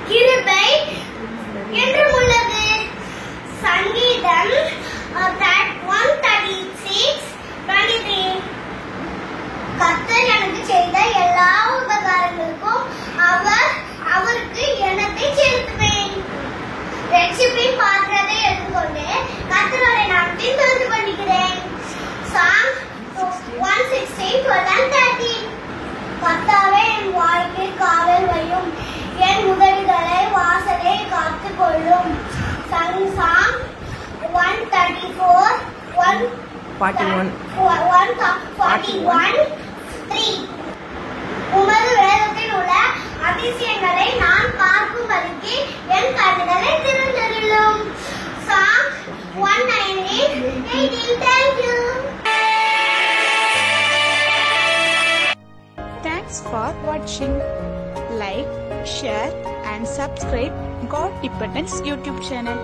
கிருபை என்றும் உள்ளது. சங்கீதம் 136:23 கர்த்தர் எனக்கு செய்த எல்லா உபகாரங்களுக்கும் அவருக்கு எண்ணத்தை செலுத்துவேன். ரட்சிப்பின் பாத்திரத்தை எடுத்துக்கொண்டு கர்த்தருடைய நாமத்தில் தொழுது கொள்கிறேன். Psalm 116:12-13 கர்த்தாவே என் வாய்க்கு காவல் வையும், என் உதடுகளை வாசலை காத்துக் கொள்ளும். Psalm 141:3 உமது வேதத்தில் உள்ள அதிசயங்களை நான் பார்க்கும்படிக்கு என் கண்களை திறந்தருளும். Psalm 119:18 Thank you. Thanks for watching. Like, share and subscribe God Dependence YouTube channel.